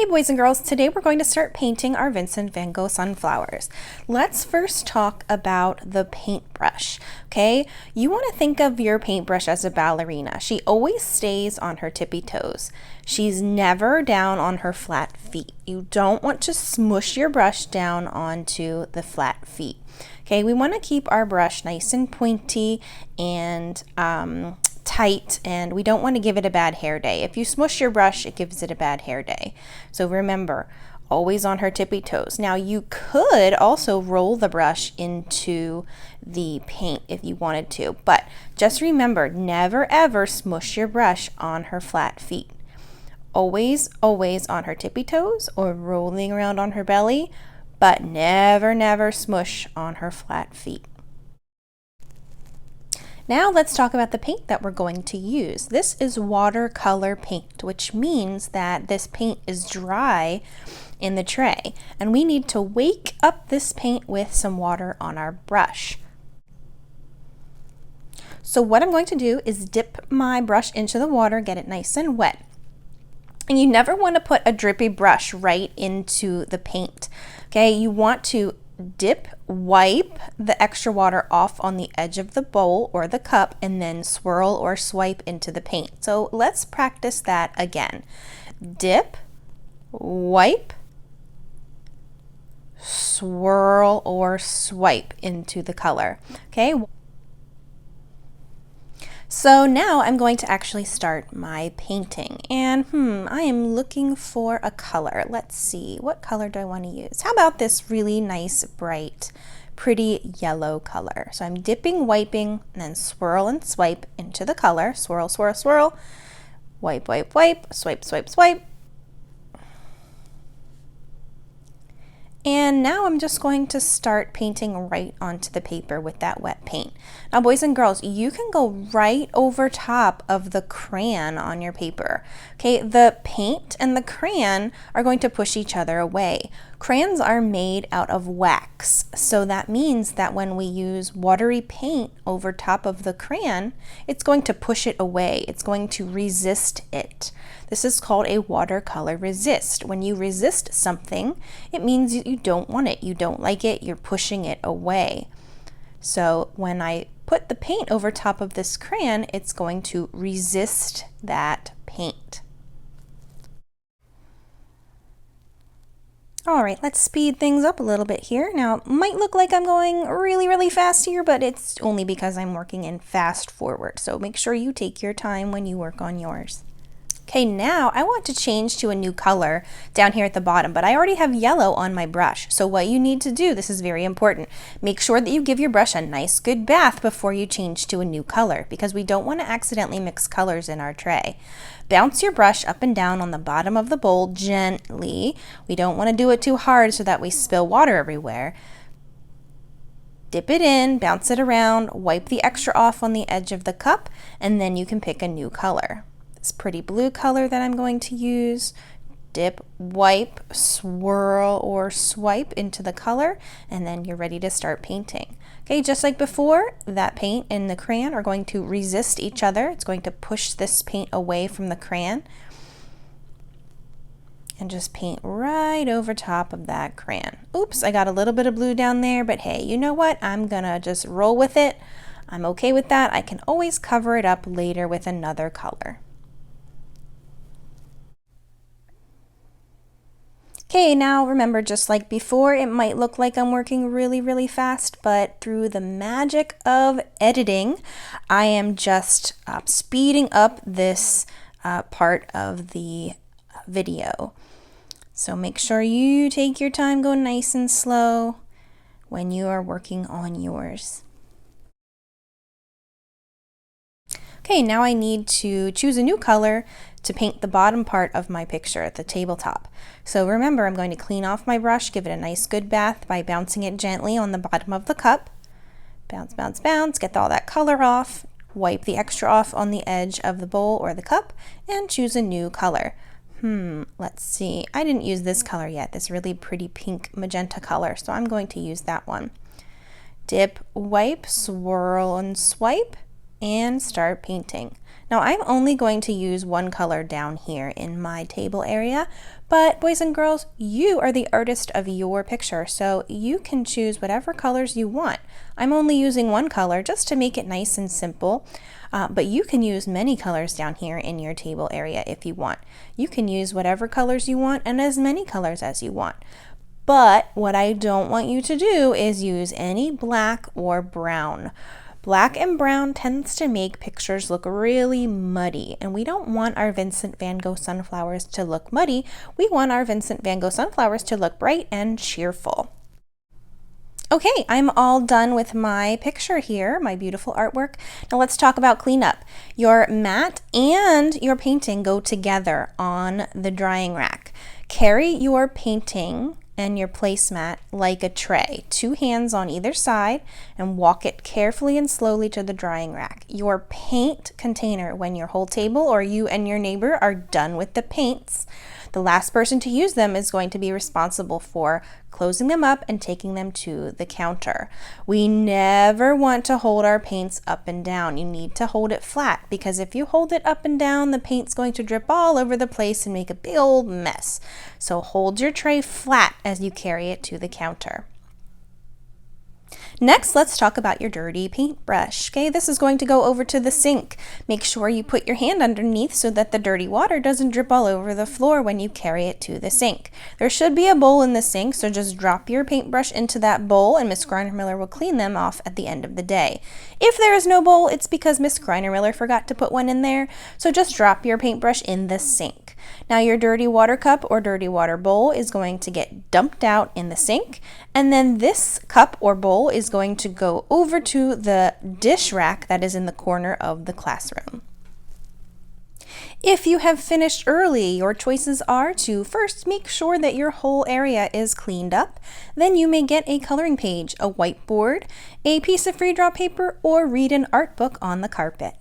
Hey boys and girls, today we're going to start painting our Vincent van Gogh sunflowers. Let's first talk about the paintbrush, okay? You want to think of your paintbrush as a ballerina. She always stays on her tippy toes. She's never down on her flat feet. You don't want to smush your brush down onto the flat feet. Okay, we want to keep our brush nice and pointy and tight, and we don't want to give it a bad hair day. If you smush your brush, it gives it a bad hair day. So remember, always on her tippy toes. Now you could also roll the brush into the paint if you wanted to, but just remember, never ever smush your brush on her flat feet. Always on her tippy toes or rolling around on her belly, but never smush on her flat feet. Now let's talk about the paint that we're going to use. This is watercolor paint, which means that this paint is dry in the tray, and we need to wake up this paint with some water on our brush. So what I'm going to do is dip my brush into the water, get it nice and wet. And you never want to put a drippy brush right into the paint. Okay, you want to dip, wipe the extra water off on the edge of the bowl or the cup, and then swirl or swipe into the paint. So let's practice that again. Dip, wipe, swirl or swipe into the color. Okay. So now I'm going to actually start my painting, and I am looking for a color. Let's see, what color do I want to use? How about this really nice, bright, pretty yellow color? So I'm dipping, wiping, and then swirl and swipe into the color. Swirl, swirl, swirl, wipe, wipe, wipe, swipe, swipe, swipe. And now I'm just going to start painting right onto the paper with that wet paint. Now boys and girls, you can go right over top of the crayon on your paper. Okay, the paint and the crayon are going to push each other away. Crayons are made out of wax, so that means that when we use watery paint over top of the crayon, it's going to push it away. It's going to resist it. This is called a watercolor resist. When you resist something, it means you don't want it, you don't like it, you're pushing it away. So when I put the paint over top of this crayon, it's going to resist that paint. All right, let's speed things up a little bit here. Now, it might look like I'm going really fast here, but it's only because I'm working in fast forward. So make sure you take your time when you work on yours. Okay, now I want to change to a new color down here at the bottom, but I already have yellow on my brush. So what you need to do, this is very important, make sure that you give your brush a nice good bath before you change to a new color, because we don't want to accidentally mix colors in our tray. Bounce your brush up and down on the bottom of the bowl gently. We don't want to do it too hard so that we spill water everywhere. Dip it in, bounce it around, wipe the extra off on the edge of the cup, and then you can pick a new color. This pretty blue color that I'm going to use. Dip, wipe, swirl or swipe into the color, and then you're ready to start painting. Okay, just like before, that paint and the crayon are going to resist each other. It's going to push this paint away from the crayon. And just paint right over top of that crayon. Oops, I got a little bit of blue down there, but hey, you know what? I'm gonna just roll with it. I'm okay with that. I can always cover it up later with another color. Okay, now remember, just like before, it might look like I'm working really fast, but through the magic of editing, I am just speeding up this part of the video. So make sure you take your time, go nice and slow when you are working on yours. Okay, now I need to choose a new color to paint the bottom part of my picture at the tabletop. So remember, I'm going to clean off my brush, give it a nice good bath by bouncing it gently on the bottom of the cup. Bounce, bounce, bounce, get all that color off, wipe the extra off on the edge of the bowl or the cup, and choose a new color. Let's see, I didn't use this color yet, this really pretty pink magenta color, so I'm going to use that one. Dip, wipe, swirl, and swipe, and start painting. Now I'm only going to use one color down here in my table area, but boys and girls, you are the artist of your picture, so you can choose whatever colors you want. I'm only using one color just to make it nice and simple, but you can use many colors down here in your table area if you want. You can use whatever colors you want and as many colors as you want. But what I don't want you to do is use any black or brown. Black and brown tends to make pictures look really muddy, and we don't want our Vincent van Gogh sunflowers to look muddy. We want our Vincent van Gogh sunflowers to look bright and cheerful. Okay, I'm all done with my picture here, my beautiful artwork. Now let's talk about cleanup. Your mat and your painting go together on the drying rack. Carry your painting and your placemat like a tray, 2 hands on either side, and walk it carefully and slowly to the drying rack. Your paint container, when your whole table or you and your neighbor are done with the paints, the last person to use them is going to be responsible for closing them up and taking them to the counter. We never want to hold our paints up and down. You need to hold it flat, because if you hold it up and down, the paint's going to drip all over the place and make a big old mess. So hold your tray flat as you carry it to the counter. Next, let's talk about your dirty paintbrush. Okay, this is going to go over to the sink. Make sure you put your hand underneath so that the dirty water doesn't drip all over the floor when you carry it to the sink. There should be a bowl in the sink, so just drop your paintbrush into that bowl and Miss Miller will clean them off at the end of the day. If there is no bowl, it's because Miss Miller forgot to put one in there, so just drop your paintbrush in the sink. Now your dirty water cup or dirty water bowl is going to get dumped out in the sink, and then this cup or bowl is going to go over to the dish rack that is in the corner of the classroom. If you have finished early, your choices are to first make sure that your whole area is cleaned up. Then you may get a coloring page, a whiteboard, a piece of free draw paper, or read an art book on the carpet.